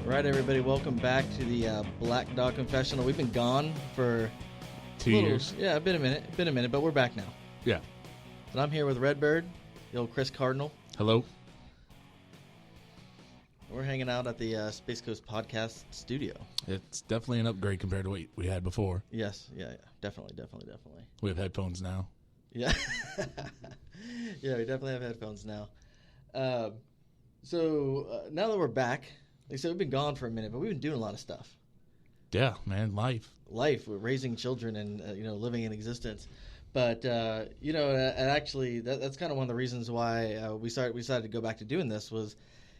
Right, everybody, welcome back to the Black Dog Confessional. We've been gone for 2 years. Yeah, been a minute, but we're back now. Yeah. And I'm here with Redbird, the old Chris Cardinal. Hello. We're hanging out at the Space Coast Podcast studio. It's definitely an upgrade compared to what we had before. Yes, yeah, definitely. We have headphones now. Yeah. Yeah, we definitely have headphones now. So now that we're back, like I said, we've been gone for a minute, but we've been doing a lot of stuff. Yeah, man, life. We're raising children and living in existence. But and actually that's kind of one of the reasons why we decided to go back to doing this was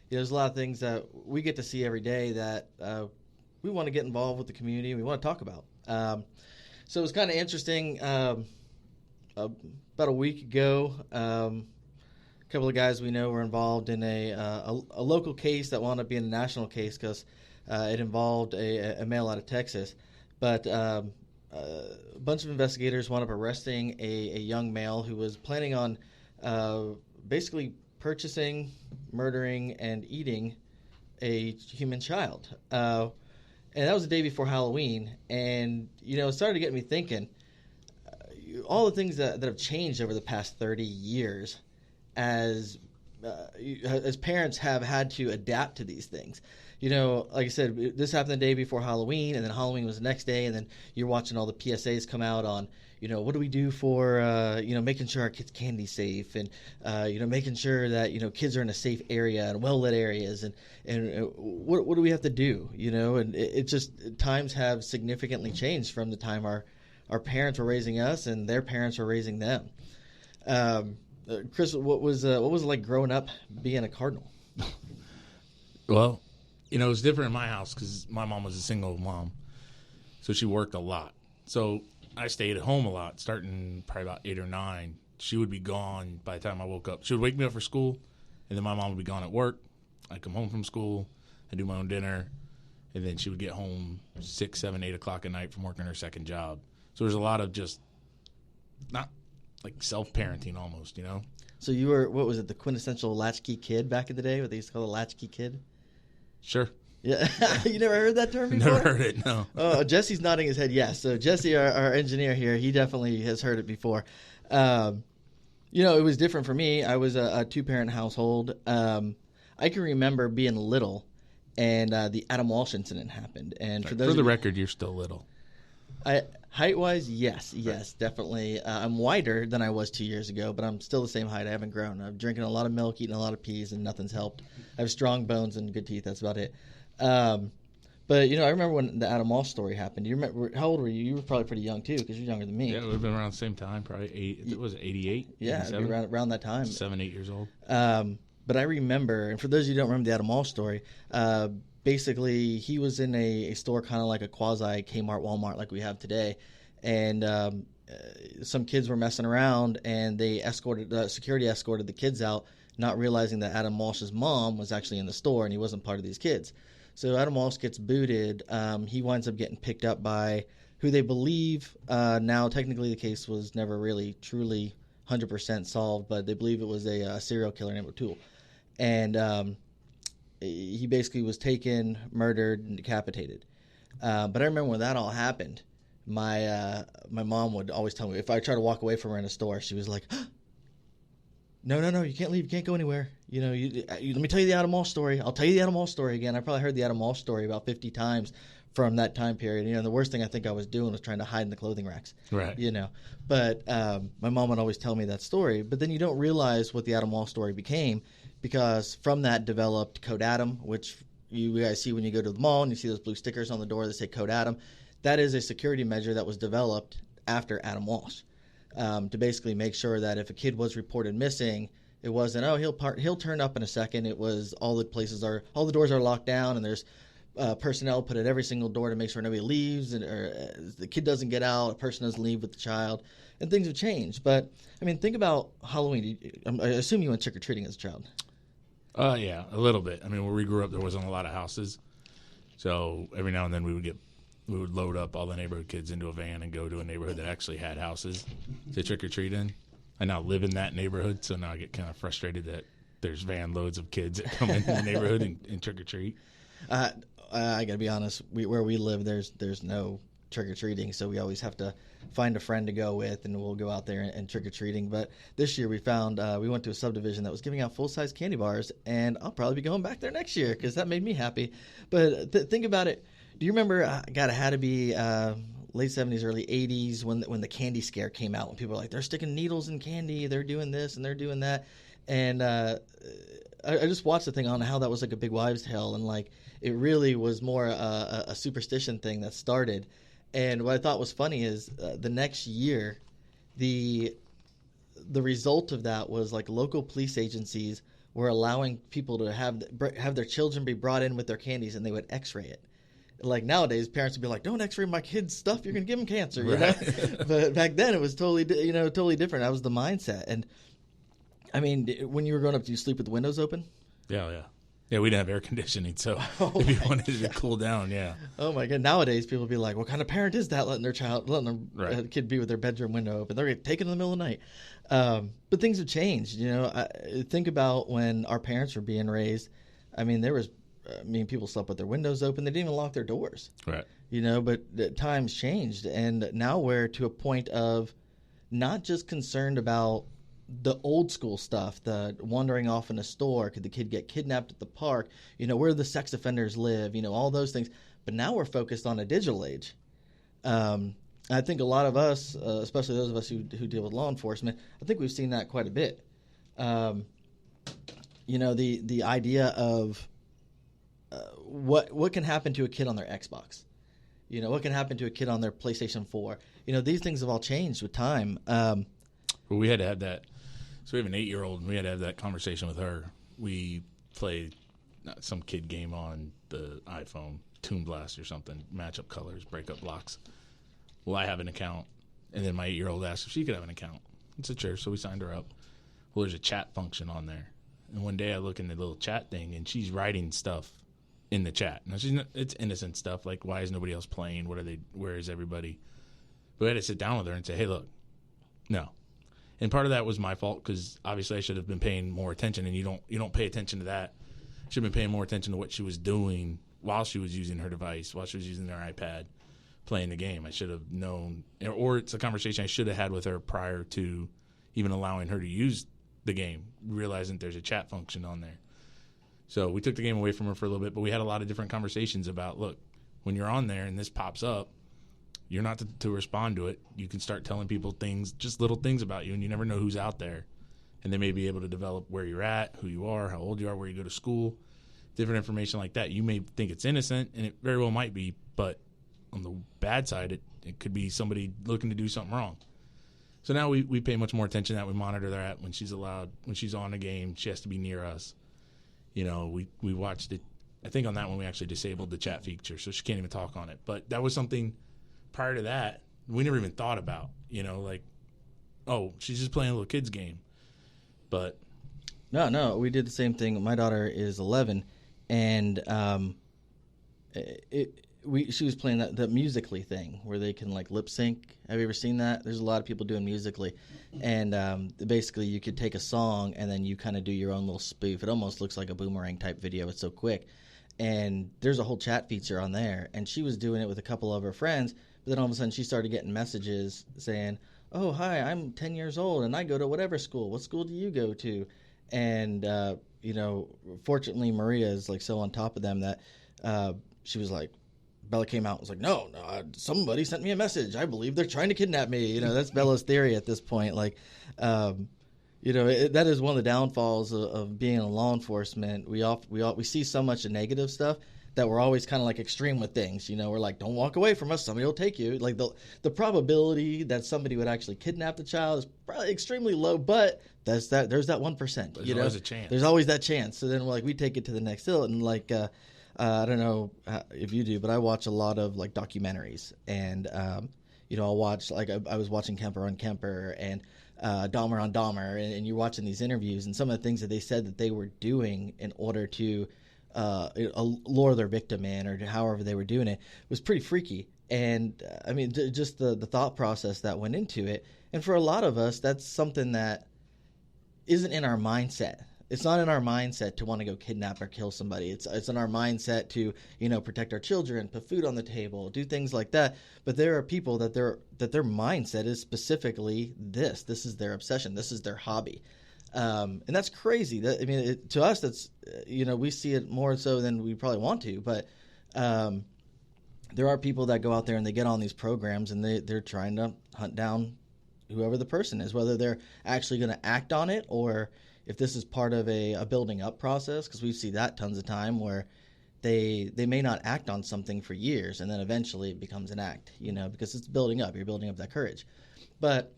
there's a lot of things that we get to see every day that we want to get involved with the community and we want to talk about. So it was kind of interesting. About a week ago, a couple of guys we know were involved in a local case that wound up being a national case because it involved a male out of Texas. But a bunch of investigators wound up arresting a young male who was planning on basically purchasing, murdering, and eating a human child. And that was the day before Halloween. And, it started to get me thinking, all the things that have changed over the past 30 years as parents have had to adapt to these things. Like I said, this happened the day before Halloween, and then Halloween was the next day, and then you're watching all the PSAs come out on, what do we do for, making sure our kids' candy's safe, and, making sure that, kids are in a safe area and well-lit areas, and what do we have to do, and it just, times have significantly changed from the time our parents were raising us and their parents were raising them. Chris, what was it like growing up being a Cardinal? Well, it was different in my house because my mom was a single mom, so she worked a lot. So I stayed at home a lot, starting probably about 8 or 9. She would be gone by the time I woke up. She would wake me up for school, and then my mom would be gone at work. I'd come home from school, I'd do my own dinner, and then she would get home 6, 7, 8 o'clock at night from working her second job. So there's a lot of just not like self-parenting almost, So you were, what was it, the quintessential latchkey kid back in the day, what they used to call the latchkey kid? Sure. Yeah. You never heard that term before? Never heard it, no. Oh, Jesse's nodding his head yes. So Jesse, our engineer here, he definitely has heard it before. It was different for me. I was a two-parent household. I can remember being little, and the Adam Walsh incident happened. And for the record, you're still little. Height-wise, yes, definitely. I'm wider than I was 2 years ago, but I'm still the same height. I haven't grown. I'm drinking a lot of milk, eating a lot of peas, and nothing's helped. I have strong bones and good teeth. That's about it. But, I remember when the Adam Walsh story happened. Do you remember, how old were you? You were probably pretty young, too, because you're younger than me. Yeah, it would have been around the same time, probably it was 88? Yeah, it'd be around that time. 7, 8 years old. But I remember, and for those of you who don't remember the Adam Walsh story, basically, he was in a store kind of like a quasi Kmart, Walmart like we have today, and some kids were messing around, and they security escorted the kids out, not realizing that Adam Walsh's mom was actually in the store, and he wasn't part of these kids. So Adam Walsh gets booted. He winds up getting picked up by who they believe, now technically the case was never really truly 100% solved, but they believe it was a serial killer named O'Toole. And he basically was taken, murdered, and decapitated. But I remember when that all happened, my mom would always tell me, if I try to walk away from her in a store, she was like, no, you can't leave, you can't go anywhere. Let me tell you the Adam Walsh story. I'll tell you the Adam Walsh story again. I probably heard the Adam Walsh story about 50 times from that time period. The worst thing I think I was doing was trying to hide in the clothing racks. Right. But my mom would always tell me that story. But then you don't realize what the Adam Walsh story became, because from that developed Code Adam, which you guys see when you go to the mall and you see those blue stickers on the door that say Code Adam. That is a security measure that was developed after Adam Walsh, to basically make sure that if a kid was reported missing, it wasn't, he'll turn up in a second. It was all the doors are locked down, and there's personnel put at every single door to make sure nobody leaves, or the kid doesn't get out, a person doesn't leave with the child, and things have changed. But I mean, think about Halloween. I assume you went trick or treating as a child. Yeah, a little bit. I mean, where we grew up, there wasn't a lot of houses, so every now and then we would load up all the neighborhood kids into a van and go to a neighborhood that actually had houses to trick or treat in. I now live in that neighborhood, so now I get kind of frustrated that there's van loads of kids that come into the neighborhood and trick or treat. I gotta be honest. Where we live, there's no trick or treating, so we always have to find a friend to go with, and we'll go out there and trick or treating. But this year we found we went to a subdivision that was giving out full size candy bars, and I'll probably be going back there next year because that made me happy. But think about it. Do you remember? God, it had to be late 70s, early 80s when the candy scare came out. When people were like, they're sticking needles in candy, they're doing this and they're doing that, and I just watched the thing on how that was like a big wives' tale, and like it really was more a superstition thing that started. And what I thought was funny is the next year, the result of that was like local police agencies were allowing people to have their children be brought in with their candies, and they would X-ray it. Like nowadays, parents would be like, "Don't X-ray my kid's stuff; you're gonna give them cancer." You know? But back then, it was totally different. That was the mindset. And I mean, when you were growing up, did you sleep with the windows open? Yeah. We didn't have air conditioning, so if you wanted to cool down, Oh my god! Nowadays, people be like, "What kind of parent is that? Letting their kid be with their bedroom window open? They're taken in the middle of the night." But things have changed. Think about when our parents were being raised. I mean, people slept with their windows open. They didn't even lock their doors. Right. But times changed, and now we're to a point of not just concerned about the old school stuff, the wandering off in a store, could the kid get kidnapped at the park, where the sex offenders live, all those things. But now we're focused on a digital age. I think a lot of us, especially those of us who deal with law enforcement, I think we've seen that quite a bit. The idea of what can happen to a kid on their Xbox, what can happen to a kid on their PlayStation 4. These things have all changed with time. Well, we had to have that. So we have an 8-year-old, and we had to have that conversation with her. We played some kid game on the iPhone, Toon Blast or something, match up colors, break up blocks. Well, I have an account, and then my 8-year-old asked if she could have an account. I said, sure, so we signed her up. Well, there's a chat function on there. And one day I look in the little chat thing, and she's writing stuff in the chat. Now, it's innocent stuff, like why is nobody else playing? Where is everybody? But I had to sit down with her and say, hey, look, no. And part of that was my fault because obviously I should have been paying more attention, and you don't pay attention to that. I should have been paying more attention to what she was doing while she was using her device, while she was using her iPad, playing the game. I should have known, or it's a conversation I should have had with her prior to even allowing her to use the game, realizing there's a chat function on there. So we took the game away from her for a little bit, but we had a lot of different conversations about, look, when you're on there and this pops up, you're not to respond to it. You can start telling people things, just little things about you, and you never know who's out there. And they may be able to develop where you're at, who you are, how old you are, where you go to school, different information like that. You may think it's innocent, and it very well might be, but on the bad side, it could be somebody looking to do something wrong. So now we pay much more attention to that. We monitor that when she's on a game, she has to be near us. We watched it. I think on that one we actually disabled the chat feature, so she can't even talk on it. But that was something prior to that we never even thought about. She's just playing a little kid's game. But no, we did the same thing. My daughter is 11, and she was playing that Musical.ly thing where they can like lip sync. Have you ever seen that? There's a lot of people doing Musical.ly, and basically you could take a song and then you kind of do your own little spoof. It almost looks like a Boomerang type video. It's so quick, and there's a whole chat feature on there. And she was doing it with a couple of her friends, but then all of a sudden she started getting messages saying, "Oh, hi, I'm 10 years old and I go to whatever school. What school do you go to?" And fortunately Maria is like so on top of them that she was like, Bella came out and was like, no, somebody sent me a message. I believe they're trying to kidnap me. That's Bella's theory at this point. Like, that is one of the downfalls of being in law enforcement. We see so much negative stuff that we're always kind of like extreme with things. We're like, don't walk away from us. Somebody will take you. Like the probability that somebody would actually kidnap the child is probably extremely low, but there's that 1%. There's always a chance. There's always that chance. So then we take it to the next hill, and like, I don't know if you do, but I watch a lot of like documentaries, and I'll watch, like I was watching Kemper on Kemper and Dahmer on Dahmer, and you're watching these interviews, and some of the things that they said that they were doing in order to lure their victim in, or however they were doing it, was pretty freaky. And I mean, just the thought process that went into it, and for a lot of us, that's something that isn't in our mindset. it's not in our mindset to want to go kidnap or kill somebody. It's in our mindset to, you know, protect our children, put food on the table, do things like that. But there are people that their mindset is specifically this. This is their obsession. This is their hobby. And that's crazy. I mean, to us, that's, you know, we see it more so than we probably want to. But there are people that go out there and they get on these programs and they're trying to hunt down whoever the person is, whether they're actually going to act on it or if this is part of a building up process, because we see that tons of time where they may not act on something for years and then eventually it becomes an act, you know, because it's building up. You're building up that courage. But,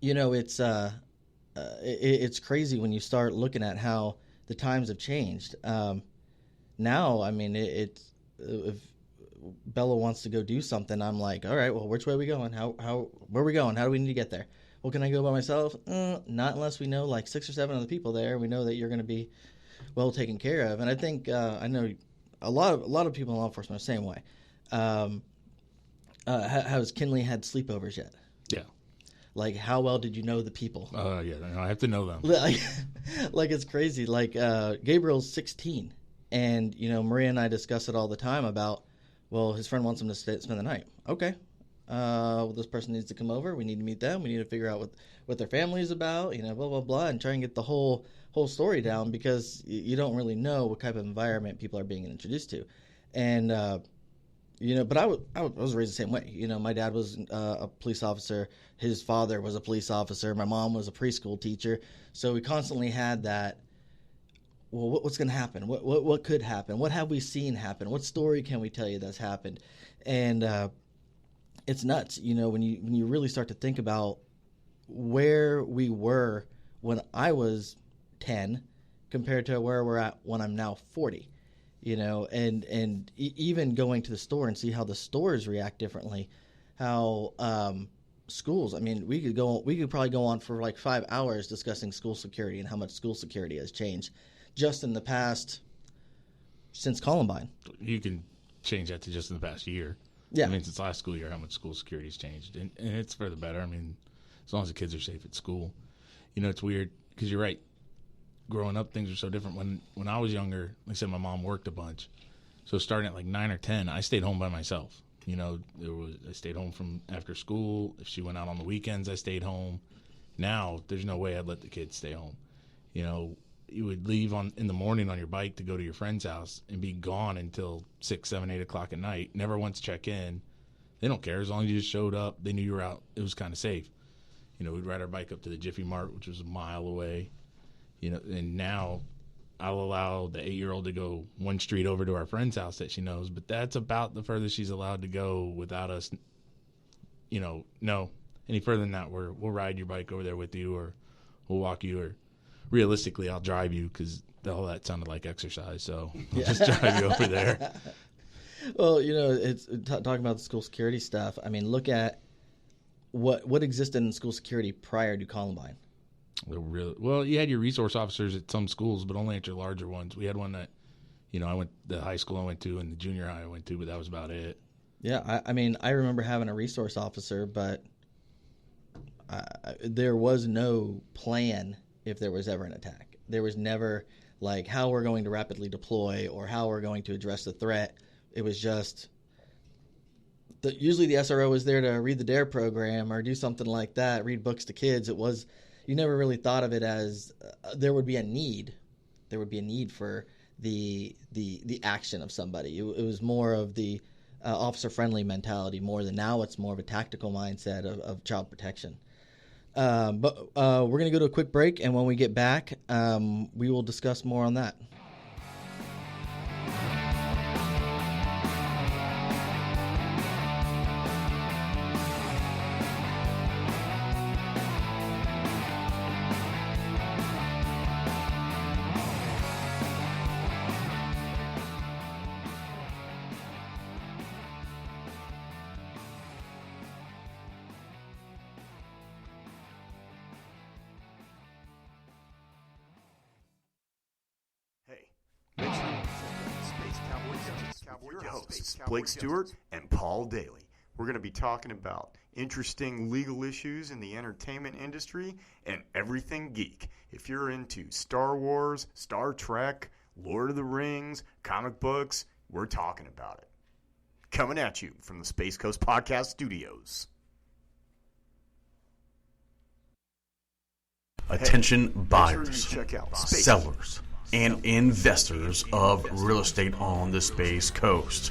you know, it's crazy when you start looking at how the times have changed. Now, I mean, if Bella wants to go do something, I'm like, all right, well, which way are we going? Where are we going? How do we need to get there? Well, can I go by myself? Not unless we know like 6 or 7 other people there. We know that you're going to be well taken care of. And I think I know a lot of people in law enforcement are the same way. Has Kinley had sleepovers yet? Yeah. Like, how well did you know the people? Yeah, I have to know them. Like it's crazy. Like Gabriel's 16, and you know Maria and I discuss it all the time about, well, his friend wants him to spend the night. Okay. Well, this person needs to come over. We need to meet them. We need to figure out what their family is about, you know, blah, blah, blah, and try and get the whole story down because you don't really know what type of environment people are being introduced to. And, you know, but I was raised the same way. You know, my dad was a police officer. His father was a police officer. My mom was a preschool teacher. So we constantly had that, well, what's going to happen? What could happen? What have we seen happen? What story can we tell you that's happened? And it's nuts, you know, when you really start to think about where we were when I was 10 compared to where we're at when I'm now 40, you know, and even going to the store and see how the stores react differently, how schools, I mean, we could probably go on for like 5 hours discussing school security and how much school security has changed just in the past since Columbine. You can change that to just in the past year. Yeah. I mean, since last school year, how much school security has changed. And it's for the better. I mean, as long as the kids are safe at school. You know, it's weird because you're right. Growing up, things are so different. When I was younger, like I said, my mom worked a bunch. So starting at like 9 or 10, I stayed home by myself. You know, I stayed home from after school. If she went out on the weekends, I stayed home. Now, there's no way I'd let the kids stay home. You know, you would leave in the morning on your bike to go to your friend's house and be gone until 6, 7, 8 o'clock at night. Never once check in. They don't care. As long as you just showed up, they knew you were out. It was kind of safe. You know, we'd ride our bike up to the Jiffy Mart, which was a mile away. You know, and now I'll allow the 8-year-old to go one street over to our friend's house that she knows, but that's about the furthest she's allowed to go without us, you know, no. Any further than that, we'll ride your bike over there with you, or we'll walk you, or realistically, I'll drive you because all that sounded like exercise, so I'll just drive you over there. Well, you know, it's talking about the school security stuff. I mean, look at what existed in school security prior to Columbine. Well, you had your resource officers at some schools, but only at your larger ones. We had one that, you know, the high school I went to and the junior high I went to, but that was about it. Yeah, I mean, I remember having a resource officer, but there was no plan if there was ever an attack. There was never like how we're going to rapidly deploy or how we're going to address the threat. It was just usually the SRO was there to read the DARE program or do something like that, read books to kids. It was, you never really thought of it as there would be a need. There would be a need for the action of somebody. It was more of the officer-friendly mentality more than now. It's more of a tactical mindset of child protection. But we're going to go to a quick break, and when we get back, we will discuss more on that. Your hosts, Blake Stewart and Paul Daly. We're going to be talking about interesting legal issues in the entertainment industry and everything geek. If you're into Star Wars, Star Trek, Lord of the Rings, comic books, we're talking about it. Coming at you from the Space Coast Podcast Studios. Attention buyers, Check out Space. sellers, and investors of real estate on the Space Coast.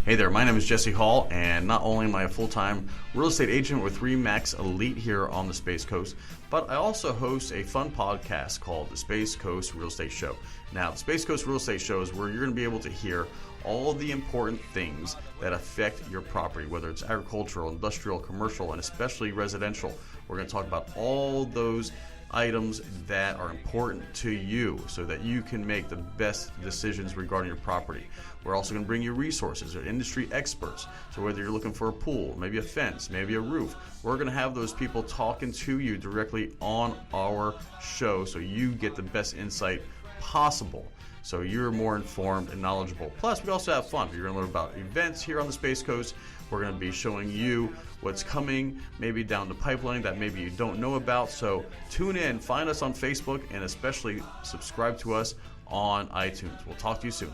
Hey there, my name is Jesse Hall, and not only am I a full-time real estate agent with RE/MAX Elite here on the Space Coast, but I also host a fun podcast called the Space Coast Real Estate Show. Now, the Space Coast Real Estate Show is where you're going to be able to hear all the important things that affect your property, whether it's agricultural, industrial, commercial, and especially residential. We're going to talk about all those items that are important to you so that you can make the best decisions regarding your property. We're also going to bring you resources or industry experts. So whether you're looking for a pool, maybe a fence, maybe a roof, we're going to have those people talking to you directly on our show so you get the best insight possible. So you're more informed and knowledgeable. Plus, we also have fun. You're going to learn about events here on the Space Coast. We're going to be showing you what's coming, maybe down the pipeline that maybe you don't know about. So tune in, find us on Facebook, and especially subscribe to us on iTunes. We'll talk to you soon.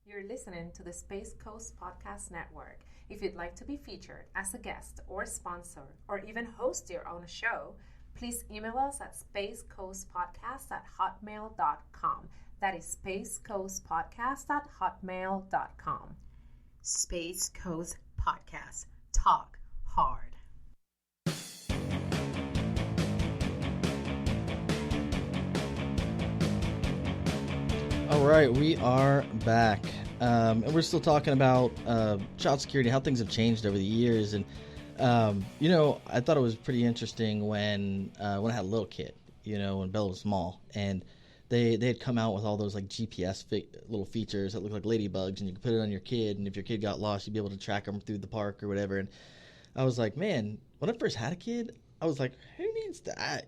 You're listening to the Space Coast Podcast Network. If you'd like to be featured as a guest or sponsor or even host your own show, please email us at spacecoastpodcast@hotmail.com. That is spacecoastpodcast@hotmail.com. Space Coast Podcast. Talk hard. All right, we are back. And we're still talking about child security, how things have changed over the years. And, I thought it was pretty interesting when I had a little kid, when Bella was small. And they had come out with all those like GPS little features that look like ladybugs, and you could put it on your kid. And if your kid got lost, you'd be able to track them through the park or whatever. And I was like, man, when I first had a kid, I was like, who needs that?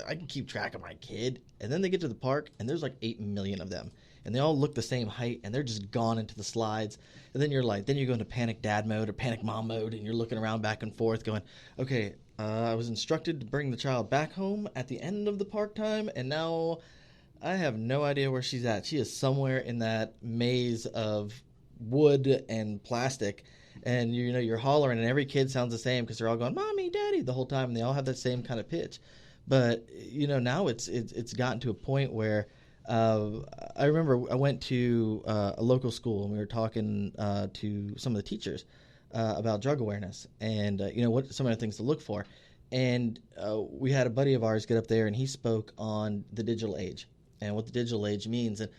I can keep track of my kid. And then they get to the park, and there's like 8 million of them. And they all look the same height, and they're just gone into the slides. And then you go into panic dad mode or panic mom mode, and you're looking around back and forth going, okay, I was instructed to bring the child back home at the end of the park time, and now I have no idea where she's at. She is somewhere in that maze of wood and plastic. And you're hollering, and every kid sounds the same because they're all going, "Mommy, Daddy," the whole time, and they all have that same kind of pitch. But now it's gotten to a point where I remember I went to a local school, and we were talking to some of the teachers about drug awareness and what some of the things to look for. And we had a buddy of ours get up there, and he spoke on the digital age and what the digital age means. And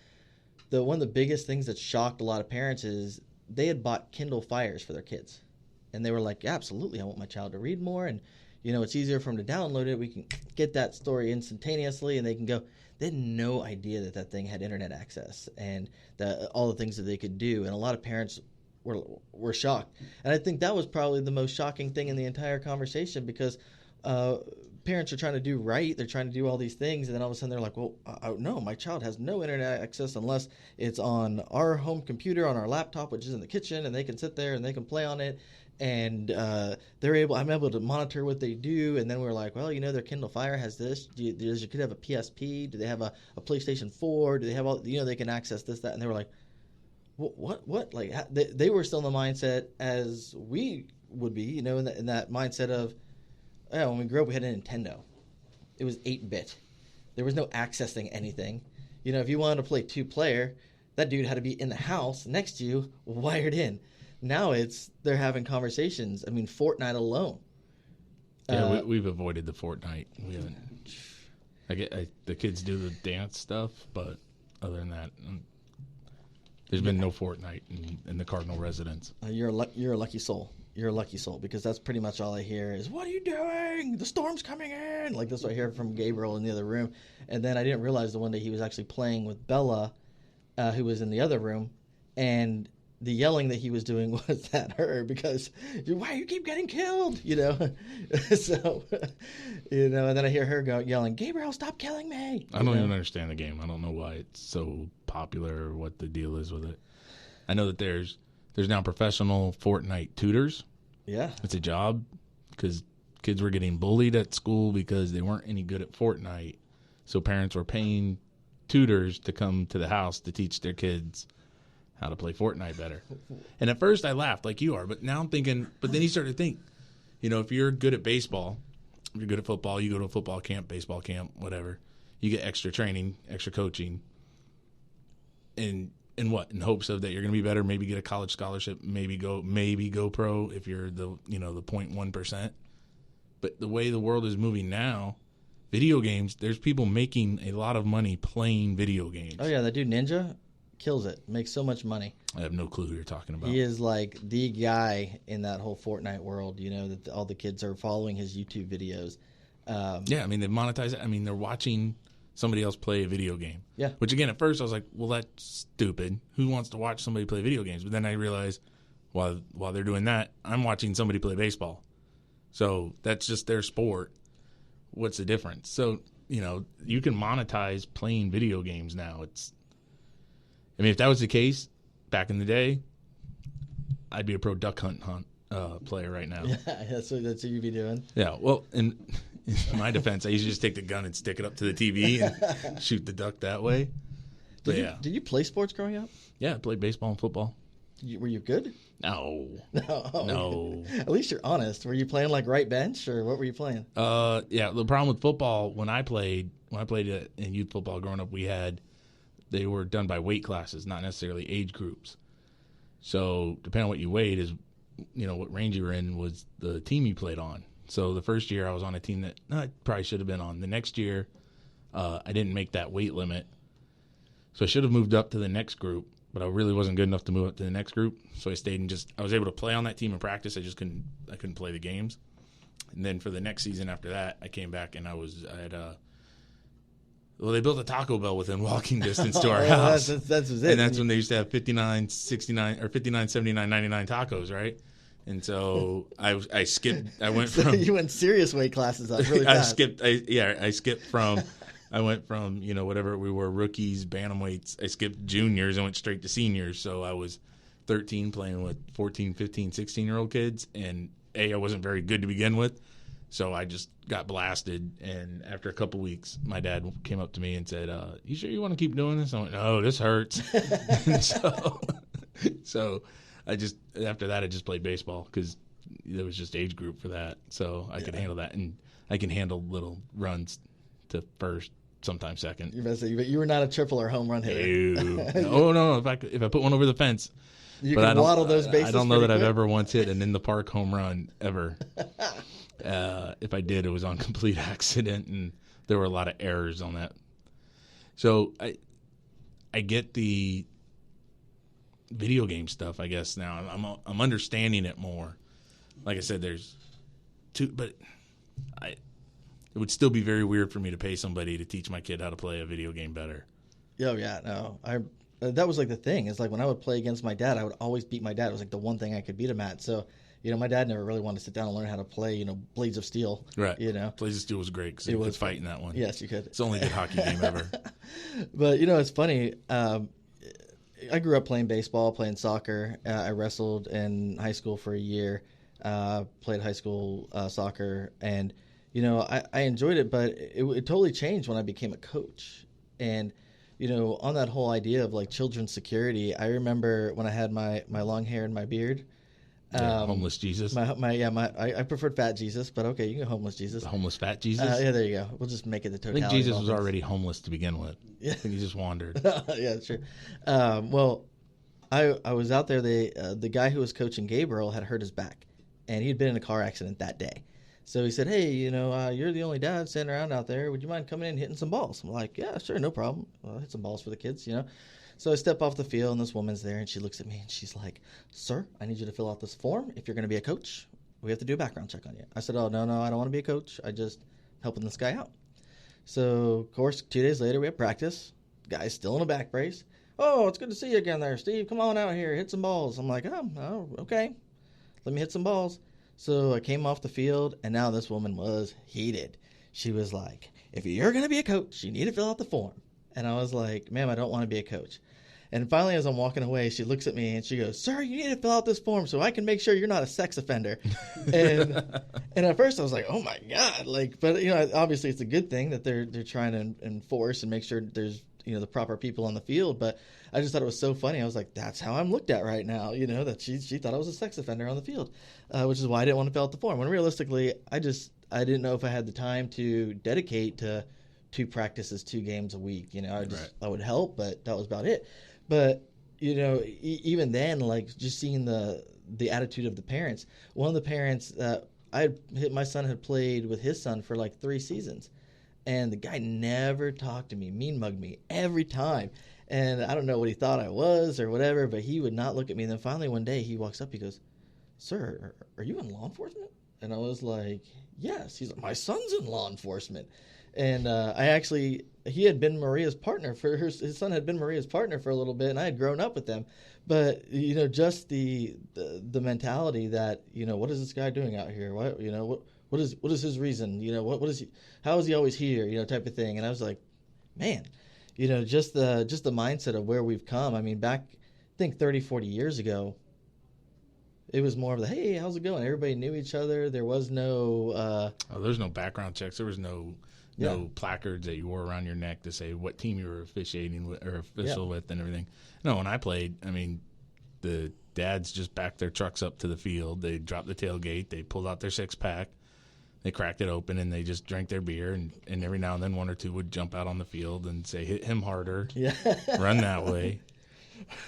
one of the biggest things that shocked a lot of parents is they had bought Kindle Fires for their kids. And they were like, yeah, absolutely, I want my child to read more. And, it's easier for them to download it. We can get that story instantaneously, and they can go. They had no idea that thing had internet access and all the things that they could do. And a lot of parents were shocked. And I think that was probably the most shocking thing in the entire conversation because parents are trying to do right. They're trying to do all these things. And then all of a sudden they're like, well, no, my child has no internet access unless it's on our home computer, on our laptop, which is in the kitchen, and they can sit there and they can play on it. And I'm able to monitor what they do. And then we're like, well, their Kindle Fire has this. Does your kid have a PSP? Do they have a PlayStation 4? Do they have all, they can access this, that? And they were like, what? Like, they were still in the mindset as we would be, in that mindset of, when we grew up, we had a Nintendo. It was 8-bit. There was no accessing anything. If you wanted to play 2-player, that dude had to be in the house next to you, wired in. Now they're having conversations. I mean, Fortnite alone. Yeah, we've avoided the Fortnite. We haven't. The kids do the dance stuff, but other than that, there's been no Fortnite in the Cardinal residence. You're a lucky soul. You're a lucky soul because that's pretty much all I hear is, "What are you doing? The storm's coming in!" Like that's what I hear from Gabriel in the other room. And then I didn't realize the one day he was actually playing with Bella, who was in the other room, and the yelling that he was doing was at her because, why you keep getting killed, So, and then I hear her yelling, "Gabriel, stop killing me!" I don't even understand the game. I don't know why it's so popular or what the deal is with it. I know that there's now professional Fortnite tutors. Yeah. It's a job because kids were getting bullied at school because they weren't any good at Fortnite. So parents were paying tutors to come to the house to teach their kids how to play Fortnite better. And at first I laughed like you are, but now I'm thinking, but then you start to think, if you're good at baseball, if you're good at football, you go to a football camp, baseball camp, whatever, you get extra training, extra coaching. And in what? In hopes of that you're going to be better, maybe get a college scholarship, maybe go pro if you're the 0.1%. But the way the world is moving now, video games, there's people making a lot of money playing video games. Oh, yeah, that dude Ninja kills it. Makes so much money. I have no clue who you're talking about. He is like the guy in that whole Fortnite world, that all the kids are following his YouTube videos. Yeah, I mean, they monetize it. I mean, they're watching somebody else play a video game. Yeah. Which, again, at first I was like, well, that's stupid. Who wants to watch somebody play video games? But then I realized while they're doing that, I'm watching somebody play baseball. So that's just their sport. What's the difference? So, you can monetize playing video games now. If that was the case back in the day, I'd be a pro duck hunt player right now. Yeah, that's what you'd be doing. Yeah, well, in my defense, I usually just take the gun and stick it up to the TV and shoot the duck that way. But Did you play sports growing up? Yeah, I played baseball and football. Were you good? No. No. At least you're honest. Were you playing like right bench or what were you playing? Yeah, the problem with football, when I played in youth football growing up, they were done by weight classes, not necessarily age groups. So depending on what you weighed is, what range you were in was the team you played on. So the first year I was on a team that I probably should have been on. The next year, I didn't make that weight limit. So I should have moved up to the next group, but I really wasn't good enough to move up to the next group. So I stayed and I was able to play on that team in practice. I just couldn't play the games. And then for the next season after that, I came back and they built a Taco Bell within walking distance to our house. That's it. And that's when they used to have 59, 69, or 59, 79, 99 tacos, right? And so I skipped. I went from you went serious weight classes up really fast. I skipped from. I went from whatever we were, rookies, bantamweights. I skipped juniors and went straight to seniors. So I was 13 playing with 14, 15, 16-year-old kids, and I wasn't very good to begin with. So I just got blasted, and after a couple weeks, my dad came up to me and said, you sure you want to keep doing this? I went, no, this hurts. so after that, I just played baseball because there was just age group for that. So I could handle that, and I can handle little runs to first, sometimes second. You were not a triple or home run hitter. No. If I put one over the fence, you can waddle those bases. I don't know that quick. I've ever once hit an in the park home run ever. If I did, it was on complete accident, and there were a lot of errors on that. So I get the video game stuff, I guess now. I'm understanding it more. Like I said, there's two, but it would still be very weird for me to pay somebody to teach my kid how to play a video game better. Oh yeah, no. That was like the thing. It's like when I would play against my dad, I would always beat my dad. It was like the one thing I could beat him at. So, my dad never really wanted to sit down and learn how to play, Blades of Steel. Right. Blades of Steel was great because you could fight in that one. Yes, you could. It's the only good hockey game ever. But, it's funny. I grew up playing baseball, playing soccer. I wrestled in high school for a year, played high school soccer. And, I enjoyed it, but it totally changed when I became a coach. And, on that whole idea of like children's security, I remember when I had my long hair and my beard. Homeless Jesus. I preferred Fat Jesus, but okay, you can go Homeless Jesus. The homeless Fat Jesus. Yeah, there you go. We'll just make it the totality. I think Jesus was already homeless to begin with. Yeah. I think he just wandered. Yeah, that's true. Well, I was out there. The guy who was coaching Gabriel had hurt his back, and he'd been in a car accident that day. So he said, "Hey, you're the only dad standing around out there. Would you mind coming in and hitting some balls?" I'm like, "Yeah, sure, no problem. I'll hit some balls for the kids, So I step off the field, and this woman's there, and she looks at me, and she's like, "Sir, I need you to fill out this form. If you're going to be a coach, we have to do a background check on you." I said, "Oh, no, I don't want to be a coach. I just helping this guy out." So, of course, 2 days later, we have practice. The guy's still in a back brace. "Oh, it's good to see you again there, Steve. Come on out here, hit some balls." I'm like, oh, okay. Let me hit some balls. So I came off the field, and now this woman was heated. She was like, "If you're going to be a coach, you need to fill out the form." And I was like, "Ma'am, I don't want to be a coach." And finally, as I'm walking away, she looks at me and she goes, "Sir, you need to fill out this form so I can make sure you're not a sex offender." and at first I was like, "Oh my God!" Like, but obviously it's a good thing that they're trying to enforce and make sure there's the proper people on the field. But I just thought it was so funny. I was like, "That's how I'm looked at right now." That she thought I was a sex offender on the field, which is why I didn't want to fill out the form. When realistically, I didn't know if I had the time to dedicate to 2 practices, 2 games a week. I would help, but that was about it. But even then, like, just seeing the attitude of the parents. One of the parents my son had played with his son for like 3 seasons, and the guy never talked to me, mean mugged me every time. And I don't know what he thought I was or whatever, but he would not look at me. And then finally one day he walks up, he goes, "Sir, are you in law enforcement?" And I was like, "Yes." He's like, "My son's in law enforcement." And he had been Maria's partner his son had been Maria's partner for a little bit, and I had grown up with them. But just the mentality that what is this guy doing out here? What is his reason? What is he? How is he always here? Type of thing. And I was like, man, just the mindset of where we've come. I mean, back I think 30, 40 years ago, it was more of the, "Hey, how's it going?" Everybody knew each other. There was no there's no background checks. There was no placards that you wore around your neck to say what team you were officiating with or official with and everything. No, when I played, I mean, the dads just backed their trucks up to the field. They dropped the tailgate. They pulled out their 6-pack. They cracked it open, and they just drank their beer. And every now and then, 1 or 2 would jump out on the field and say, "Hit him harder. Yeah. Run that way."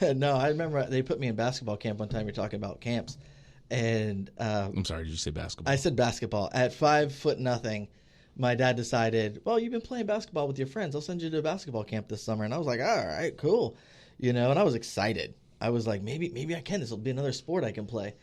No, I remember they put me in basketball camp one time. You're talking about camps. And I'm sorry, did you say basketball? I said basketball. At 5'0", my dad decided, "Well, you've been playing basketball with your friends. I'll send you to a basketball camp this summer." And I was like, "All right, cool." And I was excited. I was like, maybe I can. This will be another sport I can play.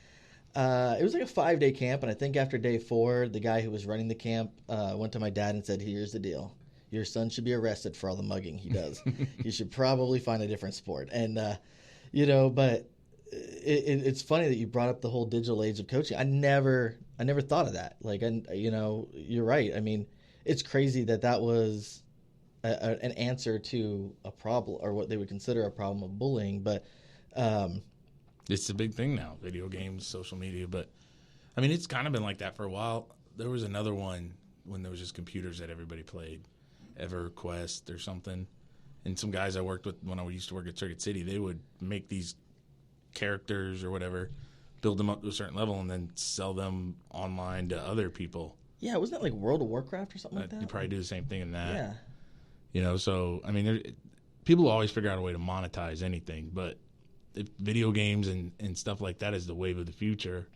It was like a 5-day camp. And I think after day 4, the guy who was running the camp went to my dad and said, "Here's the deal. Your son should be arrested for all the mugging he does. You should probably find a different sport." And, but it's funny that you brought up the whole digital age of coaching. I never thought of that. Like, you're right. I mean, it's crazy that was an answer to a problem, or what they would consider a problem of bullying. But it's a big thing now, video games, social media. But, I mean, it's kind of been like that for a while. There was another one when there was just computers that everybody played, EverQuest or something. And some guys I worked with when I used to work at Circuit City, they would make these characters or whatever, build them up to a certain level, and then sell them online to other people. Yeah, wasn't that like World of Warcraft or something like that? You probably do the same thing in that. Yeah. So, I mean, people always figure out a way to monetize anything, but if video games and stuff like that is the wave of the future,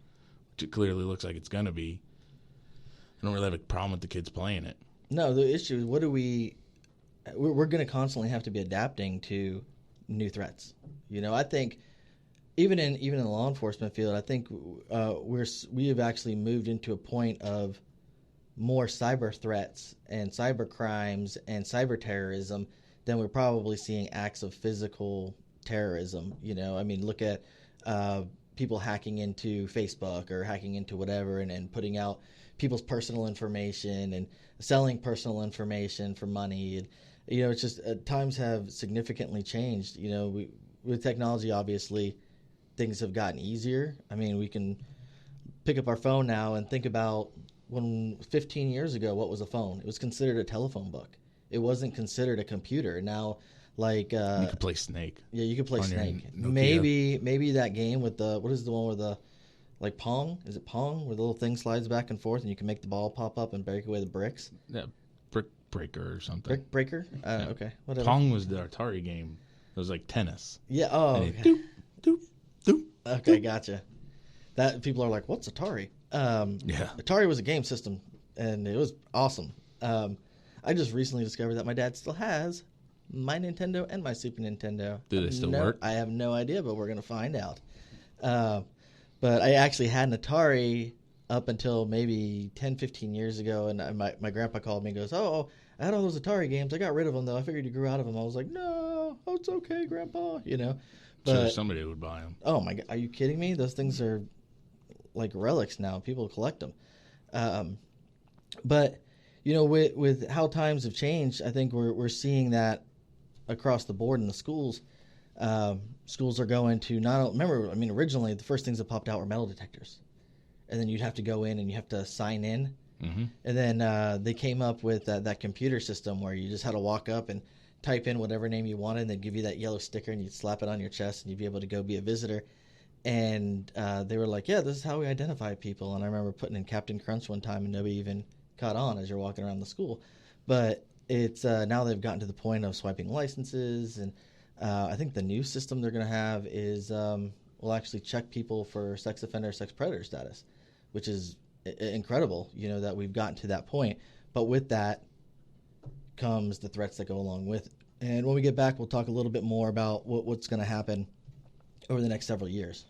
which it clearly looks like it's going to be, I don't really have a problem with the kids playing it. No, the issue is we're going to constantly have to be adapting to new threats. I think even in the law enforcement field, I think we have actually moved into a point of more cyber threats and cyber crimes and cyber terrorism than we're probably seeing acts of physical terrorism. I mean, look at people hacking into Facebook or hacking into whatever and putting out people's personal information and selling personal information for money. And, it's just times have significantly changed. With technology, obviously, things have gotten easier. I mean, we can pick up our phone now and think about when 15 years ago, what was a phone? It was considered a telephone book. It wasn't considered a computer. Now, like... you could play Snake. Yeah, you could play Snake. Maybe that game with what is the one where the... Like Pong? Is it Pong? Where the little thing slides back and forth and you can make the ball pop up and break away the bricks? Yeah, Brick Breaker or something. Brick Breaker? Okay, whatever. Pong was the Atari game. It was like tennis. Yeah, oh. Okay. Doop, doop, doop, okay, doop. Gotcha. That people are like, "What's Atari?" Yeah. Atari was a game system, and it was awesome. I just recently discovered that my dad still has my Nintendo and my Super Nintendo. Do they still work? I have no idea, but we're going to find out. But I actually had an Atari up until maybe 10, 15 years ago, and my grandpa called me and goes, "Oh, I had all those Atari games. I got rid of them, though. I figured you grew out of them." I was like, "No, it's okay, Grandpa," But, sure, somebody would buy them. Oh, my God. Are you kidding me? Those things are like relics now. People collect them. But, with how times have changed, I think we're seeing that across the board in the schools. Schools are going to originally the first things that popped out were metal detectors. And then you'd have to go in and you have to sign in. Mm-hmm. And then they came up with that computer system where you just had to walk up and type in whatever name you wanted, and they'd give you that yellow sticker, and you'd slap it on your chest, and you'd be able to go be a visitor. And they were like, yeah, this is how we identify people. And I remember putting in Captain Crunch one time, and nobody even caught on as you're walking around the school. But it's now they've gotten to the point of swiping licenses, and I think the new system they're going to have is will actually check people for sex offender, sex predator status, which is incredible, that we've gotten to that point. But with that comes the threats that go along with it. And when we get back, we'll talk a little bit more about what's going to happen over the next several years.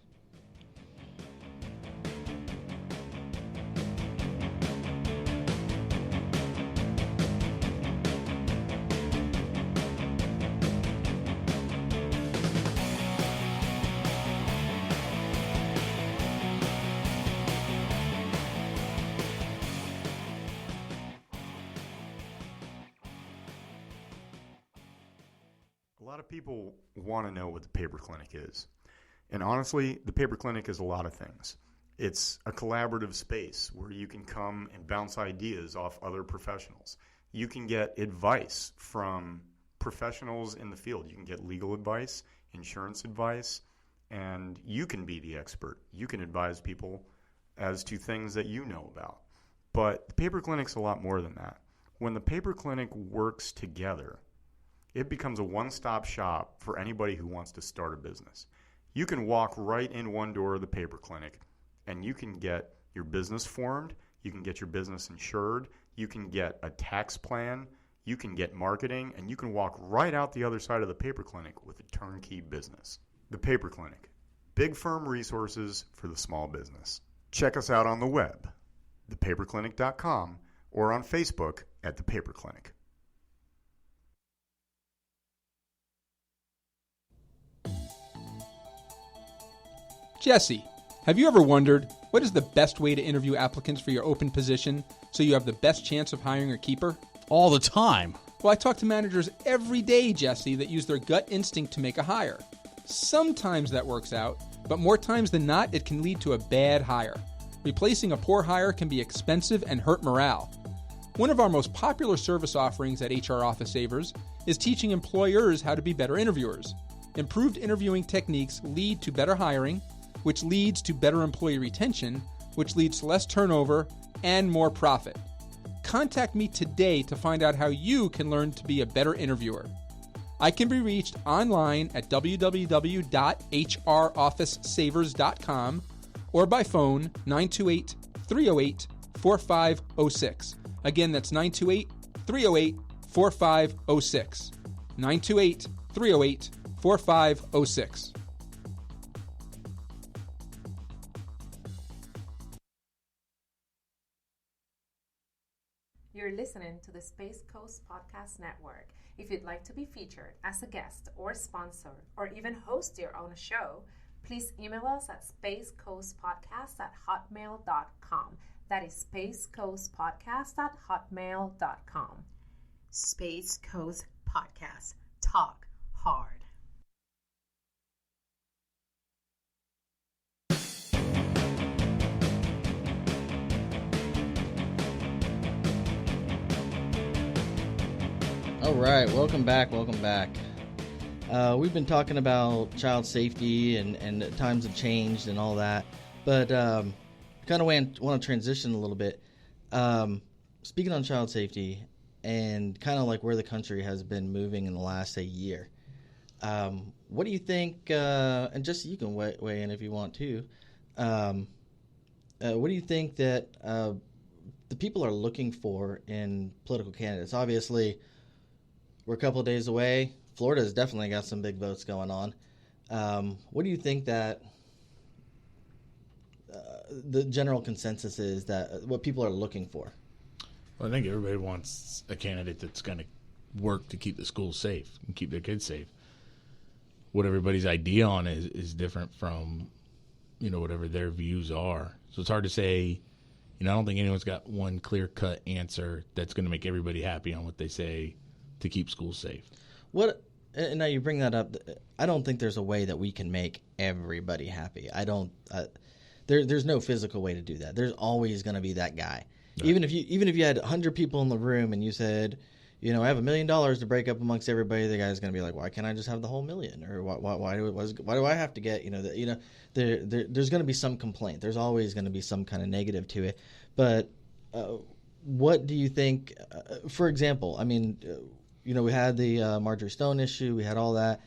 A lot of people want to know what the paper clinic is. And honestly, the paper clinic is a lot of things. It's a collaborative space where you can come and bounce ideas off other professionals. You can get advice from professionals in the field. You can get legal advice, insurance advice, and you can be the expert. You can advise people as to things that you know about. But the paper clinic's a lot more than that. When the paper clinic works together, it becomes a one-stop shop for anybody who wants to start a business. You can walk right in one door of the paper clinic, and you can get your business formed, you can get your business insured, you can get a tax plan, you can get marketing, and you can walk right out the other side of the paper clinic with a turnkey business. The Paper Clinic. Big firm resources for the small business. Check us out on the web, thepaperclinic.com, or on Facebook at The Paper Clinic. Jesse, have you ever wondered what is the best way to interview applicants for your open position so you have the best chance of hiring a keeper? All the time. Well, I talk to managers every day, Jesse, that use their gut instinct to make a hire. Sometimes that works out, but more times than not, it can lead to a bad hire. Replacing a poor hire can be expensive and hurt morale. One of our most popular service offerings at HR Office Savers is teaching employers how to be better interviewers. Improved interviewing techniques lead to better hiring, which leads to better employee retention, which leads to less turnover and more profit. Contact me today to find out how you can learn to be a better interviewer. I can be reached online at www.hrofficesavers.com or by phone 928-308-4506. Again, that's 928-308-4506. 928-308-4506. You're listening to the Space Coast Podcast Network. If you'd like to be featured as a guest or sponsor or even host your own show, please email us at spacecoastpodcast@hotmail.com. That is spacecoastpodcast@hotmail.com. Space Coast Podcast. Talk hard. All right, welcome back. We've been talking about child safety and times have changed and all that, but kind of want to transition a little bit. Speaking on child safety and kind of like where the country has been moving in the last, say, year, what do you think, and just you can weigh in if you want to, what do you think that the people are looking for in political candidates? Obviously, we're a couple of days away. Florida's definitely got some big votes going on. What do you think that the general consensus is that what people are looking for? Well, I think everybody wants a candidate that's going to work to keep the schools safe and keep their kids safe. What everybody's idea on is different from, whatever their views are. So it's hard to say, I don't think anyone's got one clear-cut answer that's going to make everybody happy on what they say to keep schools safe. What and now you bring that up. I don't think there's a way that we can make everybody happy. I don't. There's no physical way to do that. There's always going to be that guy. Right. Even if you had 100 people in the room and you said, I have $1 million to break up amongst everybody, the guy's going to be like, why can't I just have the whole million? Or why do I have to get there's going to be some complaint. There's always going to be some kind of negative to it. But what do you think? For example, I mean, we had the Marjorie Stone issue. We had all that.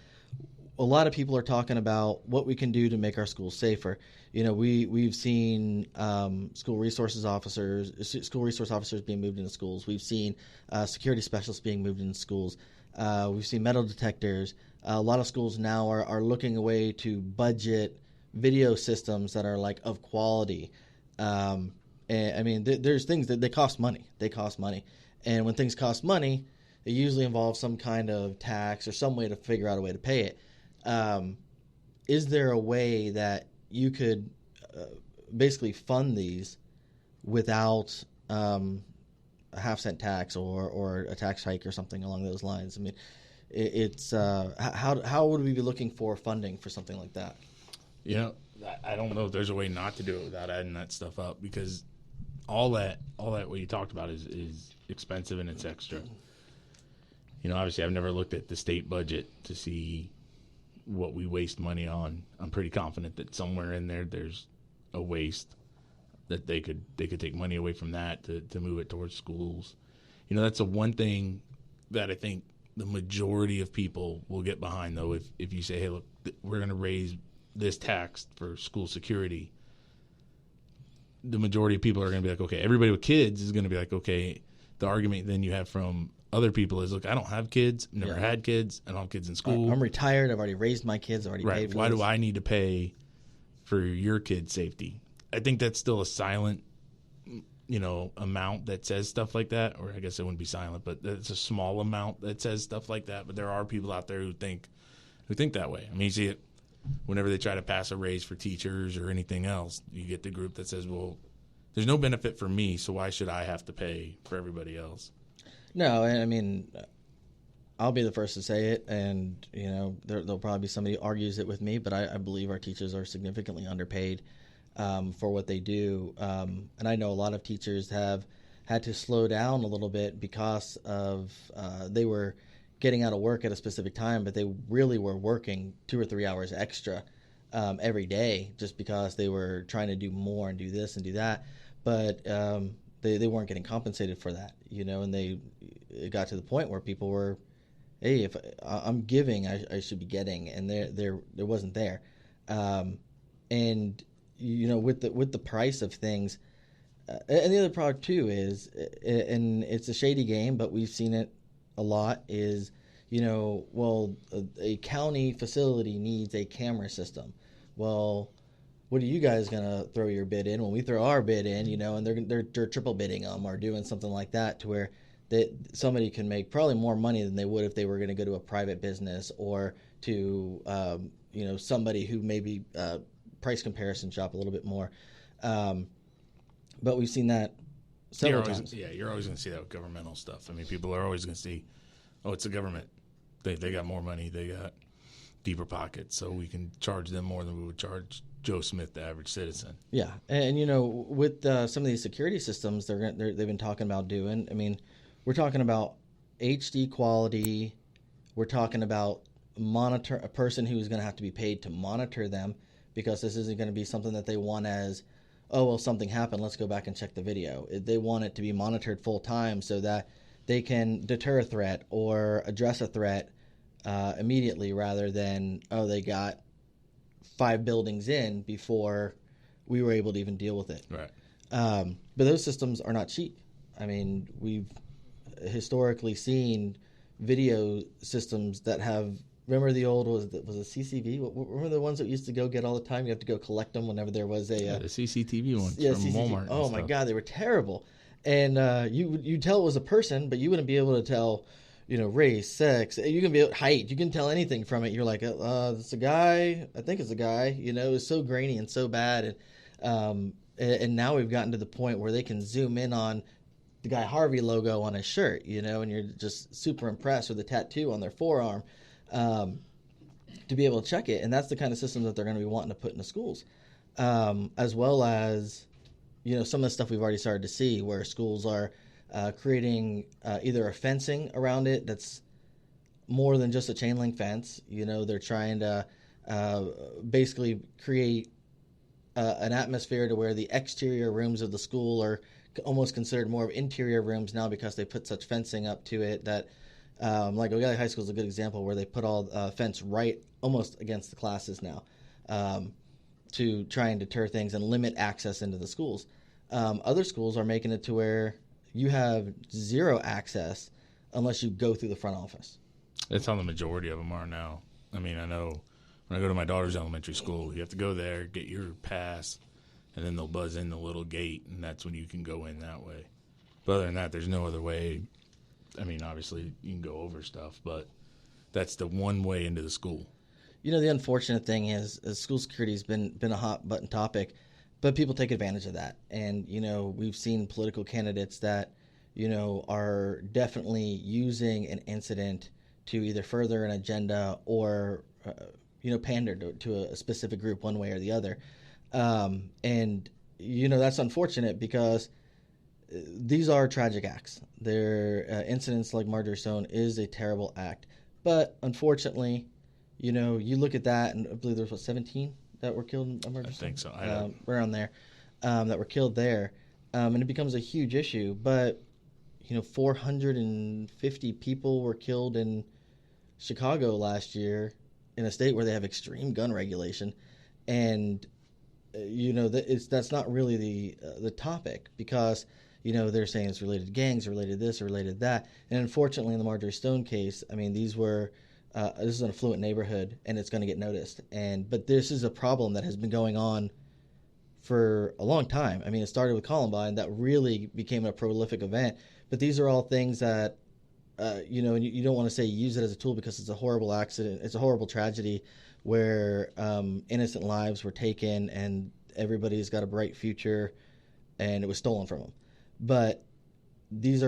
A lot of people are talking about what we can do to make our schools safer. We've seen school resource officers being moved into schools. We've seen security specialists being moved into schools. We've seen metal detectors. A lot of schools now are looking a way to budget video systems that are like of quality. And I mean, there's things that they cost money. And when things cost money, it usually involves some kind of tax or some way to figure out a way to pay it. Is there a way that you could basically fund these without a half-cent tax or a tax hike or something along those lines? I mean, it's how would we be looking for funding for something like that? I don't know if there's a way not to do it without adding that stuff up, because all that what you talked about is expensive and it's extra. Obviously I've never looked at the state budget to see what we waste money on. I'm pretty confident that somewhere in there's a waste that they could take money away from that to move it towards schools. That's the one thing that I think the majority of people will get behind, though, if you say, hey, look, we're going to raise this tax for school security. The majority of people are going to be like, okay, everybody with kids is going to be like, okay. The argument then you have from other people is, look, I don't have kids, never had kids, I don't have kids in school. I'm retired, I've already raised my kids, I've already paid for Why this. do I need to pay for your kid's safety? I think that's still a silent, amount that says stuff like that, or I guess it wouldn't be silent, but it's a small amount that says stuff like that. But there are people out there who think that way. I mean, you see it whenever they try to pass a raise for teachers or anything else. You get the group that says, well, there's no benefit for me, so why should I have to pay for everybody else? No, I mean, I'll be the first to say it, and there'll probably be somebody who argues it with me, but I believe our teachers are significantly underpaid for what they do, and I know a lot of teachers have had to slow down a little bit because of they were getting out of work at a specific time, but they really were working 2 or 3 hours extra every day just because they were trying to do more and do this and do that, but they weren't getting compensated for that, and it got to the point where people were, hey, if I'm giving, I should be getting, and there wasn't there, and with the price of things, and the other part too is, and it's a shady game, but we've seen it a lot, is a county facility needs a camera system. Well, what are you guys going to throw your bid in when we throw our bid in, and they're triple bidding them or doing something like that to where somebody can make probably more money than they would if they were going to go to a private business or to, somebody who maybe price comparison shop a little bit more. But we've seen that several times. Yeah, you're always going to see that with governmental stuff. I mean, people are always going to see, oh, it's the government. They got more money. They got deeper pockets, so we can charge them more than we would charge Joe Smith, the average citizen. Yeah, and with some of these security systems they've been talking about doing, I mean, we're talking about HD quality. We're talking about a person who's going to have to be paid to monitor them, because this isn't going to be something that they want as, oh, well, something happened, let's go back and check the video. They want it to be monitored full time so that they can deter a threat or address a threat immediately, rather than, oh, they got 5 buildings in before we were able to even deal with it. Right. But those systems are not cheap. I mean, we've historically seen video systems that have, remember the old, was it CCV? Remember the ones that used to go get all the time? You have to go collect them whenever there was a... the CCTV ones from CCTV. Walmart. Oh, my God, they were terrible. And you tell it was a person, but you wouldn't be able to tell, race, sex. You can be height. You can tell anything from it. You're like, it's a guy. I think it's a guy. It was so grainy and so bad. And now we've gotten to the point where they can zoom in on the Guy Harvey logo on his shirt, and you're just super impressed with the tattoo on their forearm. to be able to check it. And that's the kind of system that they're going to be wanting to put into schools, as well as, some of the stuff we've already started to see where schools are creating either a fencing around it that's more than just a chain link fence. They're trying to basically create an atmosphere to where the exterior rooms of the school are almost considered more of interior rooms now because they put such fencing up to it that, like O'Galley High School is a good example where they put all fence right almost against the classes now to try and deter things and limit access into the schools. Other schools are making it to where you have zero access unless you go through the front office. That's how the majority of them are now. I mean, I know when I go to my daughter's elementary school, you have to go there, get your pass, and then they'll buzz in the little gate, and that's when you can go in that way. But other than that, there's no other way. I mean, obviously, you can go over stuff, but that's the one way into the school. The unfortunate thing is school security has been a hot button topic, but people take advantage of that. And, we've seen political candidates that, are definitely using an incident to either further an agenda or, pander to a specific group one way or the other. And, that's unfortunate because these are tragic acts. They're incidents like Marjorie Stone is a terrible act. But unfortunately, you look at that, and I believe there was 17 that were killed in Marjorie Stone? I think so. Around there, that were killed there. And it becomes a huge issue. But, 450 people were killed in Chicago last year in a state where they have extreme gun regulation. And, that's not really the topic because, they're saying it's related to gangs, related to this, or related to that. And unfortunately, in the Marjorie Stone case, I mean, this is an affluent neighborhood, and it's going to get noticed. But this is a problem that has been going on for a long time. I mean, it started with Columbine. That really became a prolific event. But these are all things that, and you don't want to say use it as a tool because it's a horrible accident. It's a horrible tragedy where innocent lives were taken and everybody's got a bright future, and it was stolen from them. But these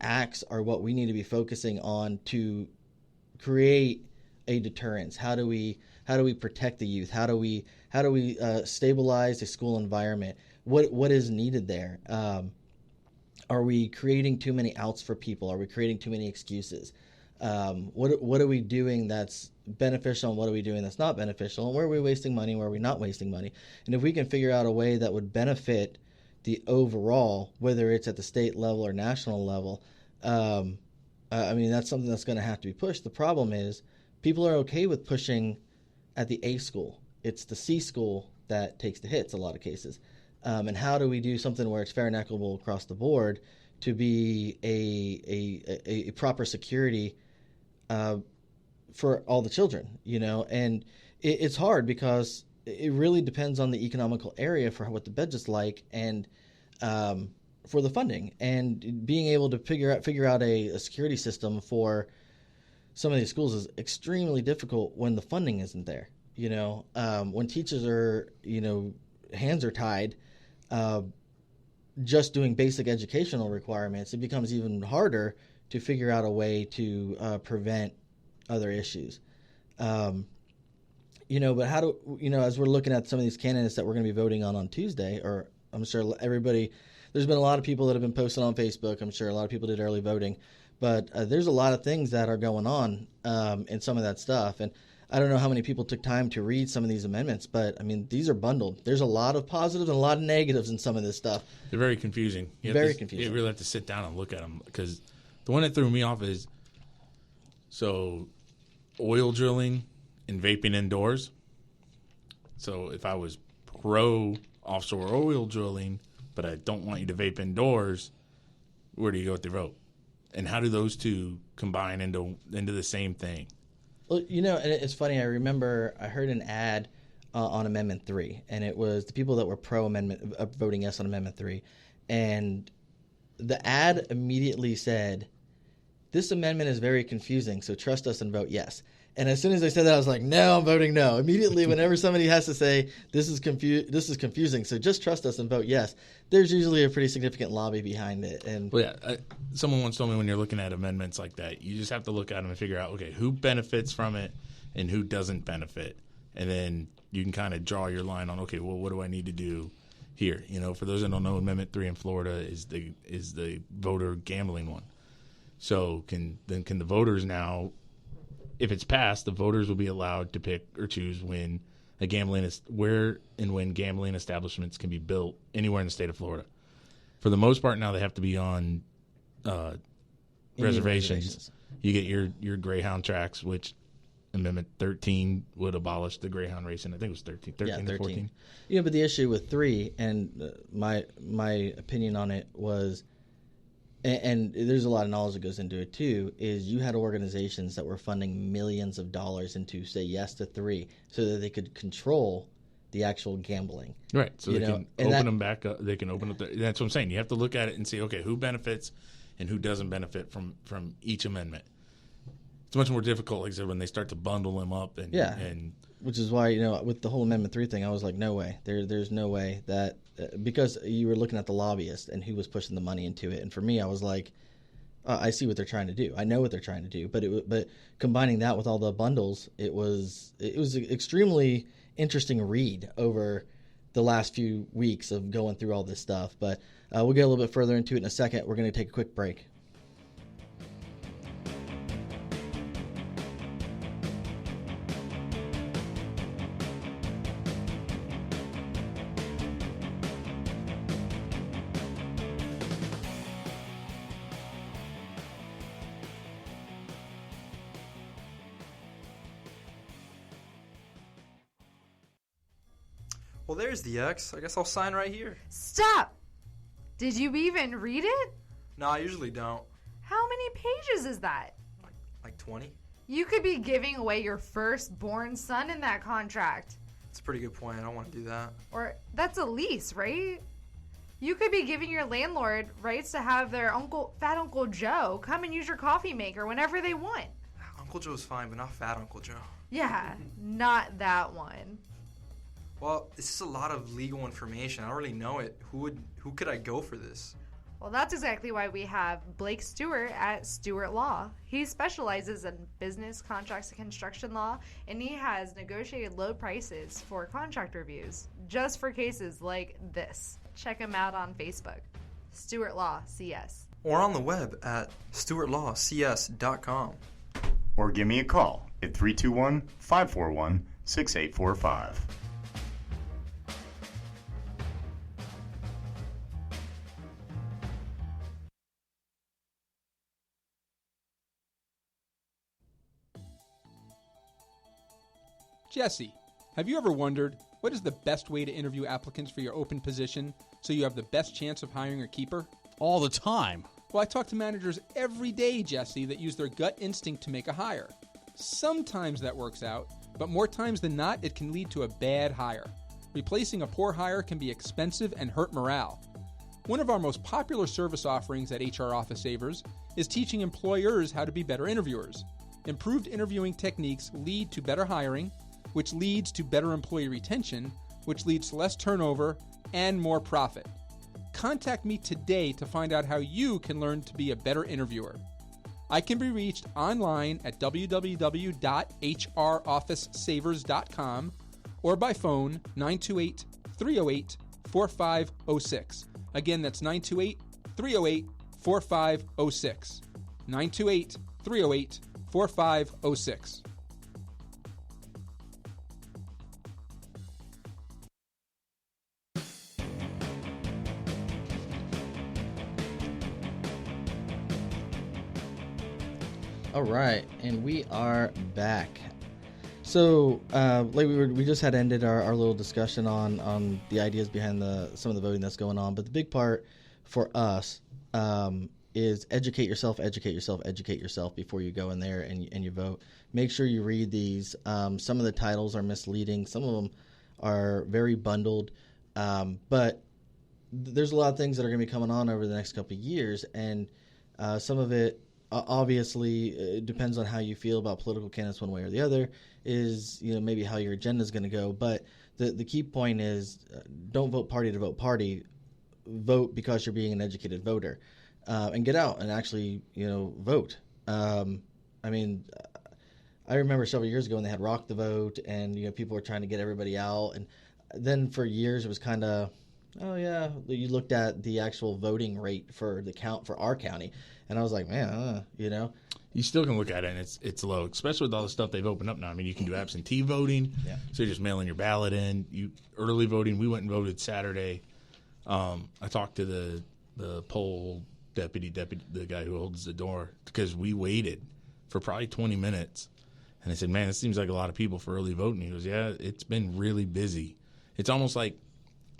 acts are what we need to be focusing on to create a deterrence. How do we protect the youth? How do we stabilize the school environment? What is needed there? Are we creating too many outs for people? Are we creating too many excuses? What are we doing that's beneficial, and what are we doing that's not beneficial? And where are we wasting money? Where are we not wasting money? And if we can figure out a way that would benefit the overall, whether it's at the state level or national level, I mean, that's something that's going to have to be pushed. The problem is people are okay with pushing at the A school. It's the C school that takes the hits a lot of cases. And how do we do something where it's fair and equitable across the board to be a proper security for all the children, And it's hard because it really depends on the economical area for what the budget's like and for the funding, and being able to figure out a security system for some of these schools is extremely difficult when the funding isn't there. When teachers are, hands are tied, just doing basic educational requirements, it becomes even harder to figure out a way to prevent other issues. But how do, as we're looking at some of these candidates that we're going to be voting on Tuesday, or I'm sure there's been a lot of people that have been posting on Facebook. I'm sure a lot of people did early voting, but there's a lot of things that are going on in some of that stuff. And I don't know how many people took time to read some of these amendments, but I mean, these are bundled. There's a lot of positives and a lot of negatives in some of this stuff. They're very confusing. Confusing. You really have to sit down and look at them, because the one that threw me off is, oil drilling and vaping indoors. So if I was pro offshore oil drilling, but I don't want you to vape indoors, where do you go with the vote? And how do those two combine into the same thing? Well, and it's funny. I remember I heard an ad on Amendment 3, and it was the people that were pro-amendment voting yes on Amendment 3. And the ad immediately said, "This amendment is very confusing, so trust us and vote yes." And as soon as they said that, I was like, no, I'm voting no. Immediately, whenever somebody has to say, this is confusing, so just trust us and vote yes, there's usually a pretty significant lobby behind it. And Well, yeah, someone once told me when you're looking at amendments like that, you just have to look at them and figure out, okay, who benefits from it and who doesn't benefit. And then you can kind of draw your line on, okay, well, what do I need to do here? For those that don't know, Amendment 3 in Florida is the voter gambling one. So can the voters now, if it's passed, the voters will be allowed to pick or choose when gambling establishments can be built anywhere in the state of Florida. For the most part, now they have to be on reservations. You get your Greyhound tracks, which Amendment 13 would abolish the Greyhound racing. I think it was 13 or 14. Yeah, but the issue with 3, and my opinion on it was, and there's a lot of knowledge that goes into it too, is you had organizations that were funding millions of dollars into say yes to 3 so that they could control the actual gambling. Right. So they can open them back up. They can open up. That's what I'm saying. You have to look at it and see, okay, who benefits and who doesn't benefit from each amendment. It's much more difficult, like I said, when they start to bundle them up. And which is why, with the whole Amendment 3 thing, I was like, no way. There's no way that because you were looking at the lobbyist and who was pushing the money into it. And for me, I was like, I see what they're trying to do. I know what they're trying to do. But combining that with all the bundles, it was an extremely interesting read over the last few weeks of going through all this stuff. But we'll get a little bit further into it in a second. We're going to take a quick break. Well, there's the X. I guess I'll sign right here. Stop! Did you even read it? No, I usually don't. How many pages is that? Like 20? You could be giving away your firstborn son in that contract. That's a pretty good point. I don't want to do that. Or that's a lease, right? You could be giving your landlord rights to have their Fat Uncle Joe come and use your coffee maker whenever they want. Uncle Joe's fine, but not Fat Uncle Joe. Yeah, not that one. Well, this is a lot of legal information. I don't really know it. Who could I go for this? Well, that's exactly why we have Blake Stewart at Stewart Law. He specializes in business, contracts, and construction law, and he has negotiated low prices for contract reviews, just for cases like this. Check him out on Facebook, Stewart Law CS. Or on the web at stewartlawcs.com. Or give me a call at 321-541-6845. Jesse, have you ever wondered what is the best way to interview applicants for your open position so you have the best chance of hiring a keeper? All the time. Well, I talk to managers every day, Jesse, that use their gut instinct to make a hire. Sometimes that works out, but more times than not, it can lead to a bad hire. Replacing a poor hire can be expensive and hurt morale. One of our most popular service offerings at HR Office Savers is teaching employers how to be better interviewers. Improved interviewing techniques lead to better hiring, which leads to better employee retention, which leads to less turnover and more profit. Contact me today to find out how you can learn to be a better interviewer. I can be reached online at www.hrofficesavers.com or by phone 928-308-4506. Again, that's 928-308-4506. 928-308-4506. All right, and we are back. So, like we just had ended our little discussion on the ideas behind some of the voting that's going on. But the big part for us is educate yourself before you go in there and you vote. Make sure you read these. Some of the titles are misleading. Some of them are very bundled. But there's a lot of things that are going to be coming on over the next couple of years, and some of it obviously, it depends on how you feel about political candidates one way or the other, is, maybe how your agenda is going to go. But the key point is don't vote party to vote party. Vote because you're being an educated voter, and get out and actually, vote. I mean, I remember several years ago when they had Rock the Vote, and people were trying to get everybody out, and then for years it was kind of, oh yeah, you looked at the actual voting rate for the count for our county, and I was like, man, You still can look at it, and it's low, especially with all the stuff they've opened up now. I mean, you can do absentee voting, so you're just mailing your ballot in. Early voting, we went and voted Saturday. I talked to the poll deputy, the guy who holds the door, because we waited for probably 20 minutes. And I said, man, it seems like a lot of people for early voting. He goes, yeah, it's been really busy. It's almost like,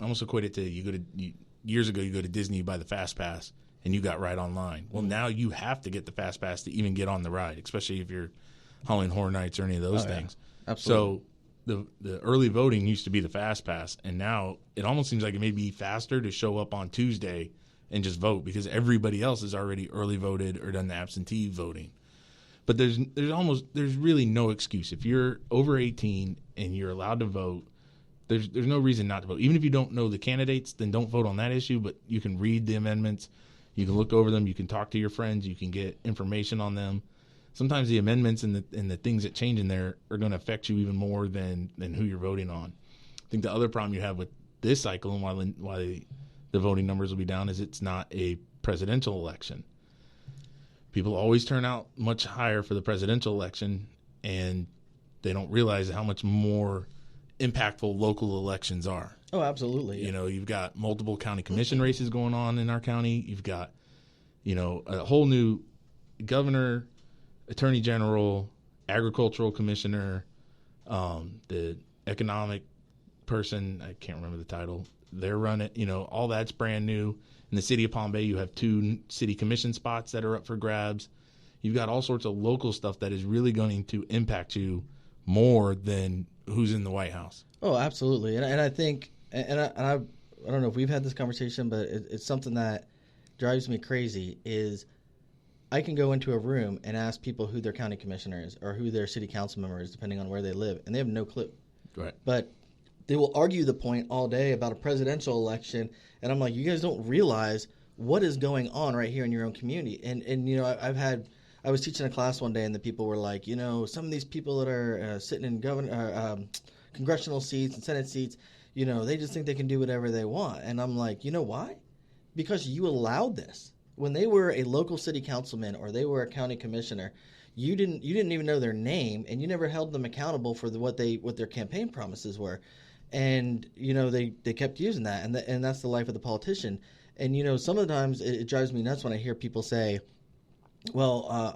I almost equate it to years ago, you go to Disney, you buy the Fast Pass, and you got right online. Well, now you have to get the Fast Pass to even get on the ride, especially if you're hauling Horror Nights or any of those things. Yeah. Absolutely. So the early voting used to be the Fast Pass, and now it almost seems like it may be faster to show up on Tuesday and just vote because everybody else has already early voted or done the absentee voting. But there's really no excuse. If you're over 18 and you're allowed to vote, there's no reason not to vote. Even if you don't know the candidates, then don't vote on that issue, but you can read the amendments, you can look over them, you can talk to your friends, you can get information on them. Sometimes the amendments and the things that change in there are going to affect you even more than who you're voting on. I think the other problem you have with this cycle and why the voting numbers will be down is it's not a presidential election. People always turn out much higher for the presidential election, and they don't realize how much more impactful local elections are. Oh, absolutely. You've got multiple county commission races going on in our county. You've got, a whole new governor, attorney general, agricultural commissioner, the economic person, I can't remember the title. They're running, all that's brand new. In the city of Palm Bay, you have 2 city commission spots that are up for grabs. You've got all sorts of local stuff that is really going to impact you more than who's in the White House. Oh, absolutely. And I think, and I don't know if we've had this conversation, but it's something that drives me crazy is I can go into a room and ask people who their county commissioner is or who their city council member is, depending on where they live, and they have no clue. Right. But they will argue the point all day about a presidential election, and I'm like, you guys don't realize what is going on right here in your own community. And I was teaching a class one day, and the people were like, some of these people that are sitting in congressional seats and Senate seats, they just think they can do whatever they want. And I'm like, you know why? Because you allowed this. When they were a local city councilman or they were a county commissioner, you didn't even know their name, and you never held them accountable for what their campaign promises were. And they kept using that, and that's the life of the politician. And sometimes it drives me nuts when I hear people say, well,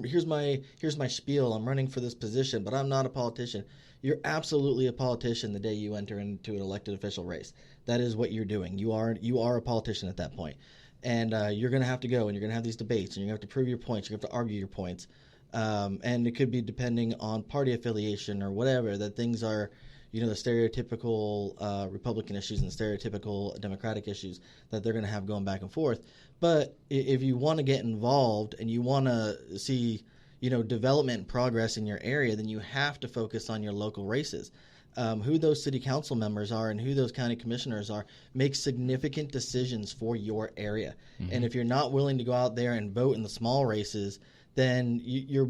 here's my spiel. I'm running for this position, but I'm not a politician. You're absolutely a politician the day you enter into an elected official race. That is what you're doing. You are a politician at that point. And you're going to have to go, and you're going to have these debates, and you're going to have to prove your points. You're going to have to argue your points. And it could be depending on party affiliation or whatever, that things are, the stereotypical Republican issues and the stereotypical Democratic issues that they're going to have going back and forth. But if you want to get involved and you want to see, development and progress in your area, then you have to focus on your local races. Who those city council members are and who those county commissioners are make significant decisions for your area. Mm-hmm. And if you're not willing to go out there and vote in the small races, then you're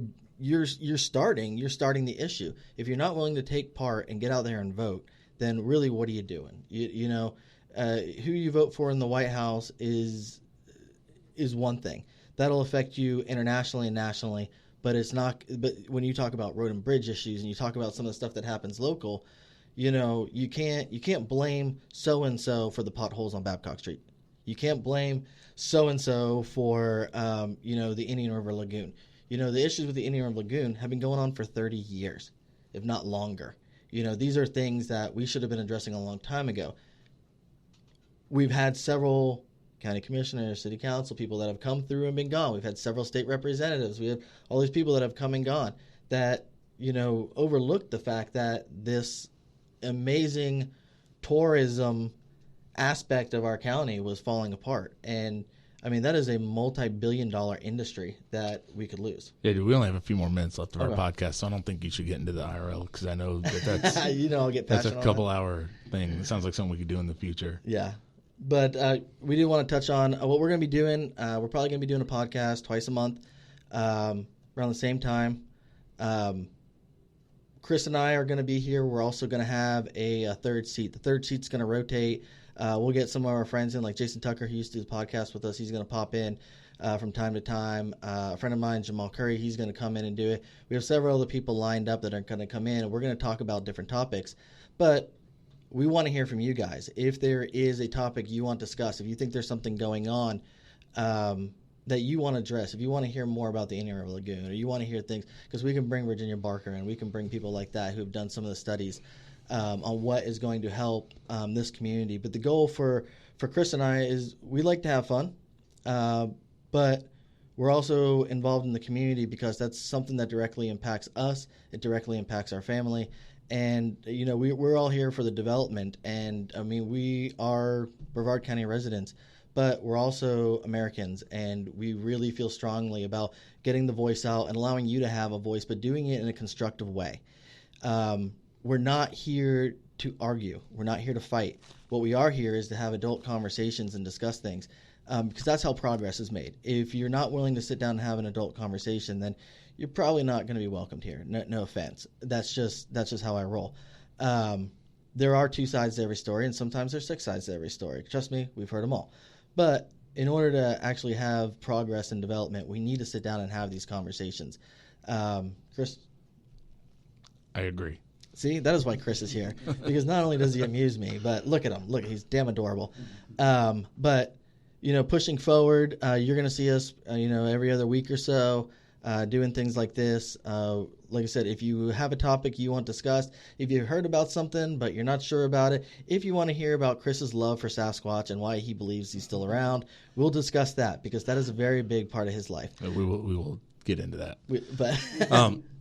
starting the issue. If you're not willing to take part and get out there and vote, then really what are you doing? Who you vote for in the White House is one thing. That'll affect you internationally and nationally, but it's not. But when you talk about road and bridge issues and you talk about some of the stuff that happens local, you can't blame so and so for the potholes on Babcock Street. You can't blame so and so for the Indian River Lagoon. The issues with the Indian River Lagoon have been going on for 30 years, if not longer. These are things that we should have been addressing a long time ago. We've had several county commissioners, city council people that have come through and been gone. We've had several state representatives. We have all these people that have come and gone that, overlooked the fact that this amazing tourism aspect of our county was falling apart. And I mean, that is a multi-billion-dollar industry that we could lose. Yeah, dude, we only have a few more minutes left of Okay. our podcast, so I don't think you should get into the IRL because I know that's I'll get that's passionate a on couple-hour thing. It sounds like something we could do in the future. Yeah. But we do want to touch on what we're going to be doing. We're probably going to be doing a podcast twice a month around the same time. Chris and I are going to be here. We're also going to have a third seat. The third seat's going to rotate. We'll get some of our friends in, like Jason Tucker, who used to do the podcast with us. He's going to pop in from time to time. A friend of mine, Jamal Curry, he's going to come in and do it. We have several other people lined up that are going to come in, and we're going to talk about different topics. But we want to hear from you guys. If there is a topic you want to discuss, if you think there's something going on that you want to address, if you want to hear more about the Indian River Lagoon, or you want to hear things, because we can bring Virginia Barker and we can bring people like that who have done some of the studies on what is going to help this community. But the goal for Chris and I is we like to have fun, but we're also involved in the community because that's something that directly impacts us. It directly impacts our family. And, you know, we're all here for the development. And, I mean, we are Brevard County residents, but we're also Americans. And we really feel strongly about getting the voice out and allowing you to have a voice, but doing it in a constructive way. We're not here to argue. We're not here to fight. What we are here is to have adult conversations and discuss things, because that's how progress is made. If you're not willing to sit down and have an adult conversation, then you're probably not going to be welcomed here. No offense. That's just how I roll. There are two sides to every story, and sometimes there's 6 sides to every story. Trust me, we've heard them all. But in order to actually have progress and development, we need to sit down and have these conversations. Chris? I agree. See, that is why Chris is here, because not only does he amuse me, but look at him. Look, he's damn adorable. But, you know, pushing forward, you're going to see us, every other week or so doing things like this. Like I said, if you have a topic you want discussed, if you heard about something but you're not sure about it, if you want to hear about Chris's love for Sasquatch and why he believes he's still around, we'll discuss that, because that is a very big part of his life. We will get into that. But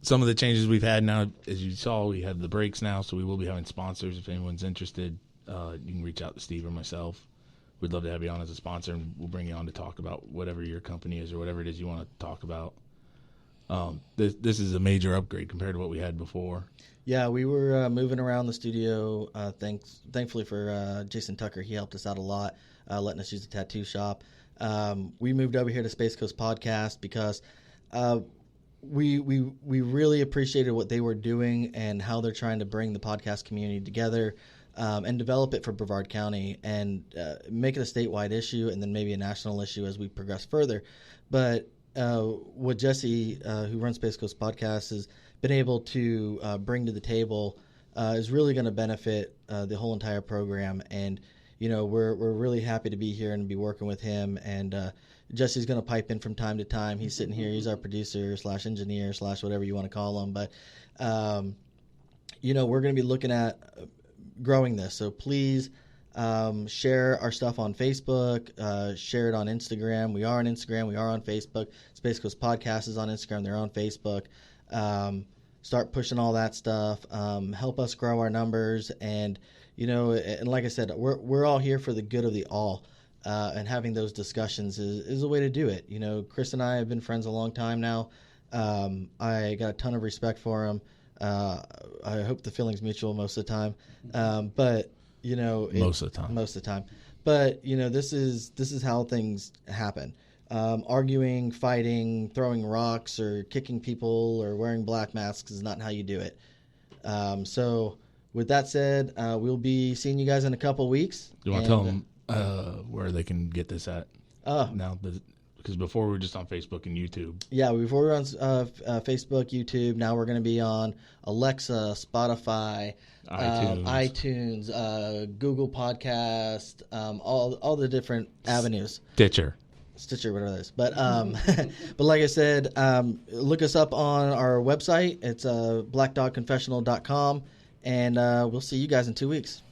some of the changes we've had now, as you saw, we have the breaks now, so we will be having sponsors. If anyone's interested, you can reach out to Steve or myself. We'd love to have you on as a sponsor, and we'll bring you on to talk about whatever your company is or whatever it is you want to talk about. This is a major upgrade compared to what we had before. Yeah, we were moving around the studio. Thankfully for Jason Tucker, he helped us out a lot, letting us use the tattoo shop. We moved over here to Space Coast Podcast because we really appreciated what they were doing and how they're trying to bring the podcast community together and develop it for Brevard County and make it a statewide issue and then maybe a national issue as we progress further. But what Jesse, who runs Space Coast Podcast, has been able to bring to the table is really going to benefit the whole entire program. And, we're really happy to be here and be working with him. And Jesse's going to pipe in from time to time. He's sitting here. He's our producer / engineer / whatever you want to call him. But, we're going to be looking at growing this. So please share our stuff on Facebook, share it on Instagram. We are on Instagram. We are on Facebook. Space Coast Podcast is on Instagram. They're on Facebook. Start pushing all that stuff. Help us grow our numbers. And, and like I said, we're all here for the good of the all. And having those discussions is a way to do it. Chris and I have been friends a long time now. I got a ton of respect for him. I hope the feeling's mutual most of the time. But most of the time. But this is how things happen. Arguing, fighting, throwing rocks, or kicking people, or wearing black masks is not how you do it. So with that said, we'll be seeing you guys in a couple weeks. You want to tell them where they can get this at now? Because before we were just on Facebook and YouTube. Yeah, before we were on Facebook, YouTube. Now we're going to be on Alexa, Spotify, iTunes, Google Podcast, all the different avenues. Stitcher, whatever that is. But but like I said, look us up on our website. It's blackdogconfessional.com, and we'll see you guys in 2 weeks.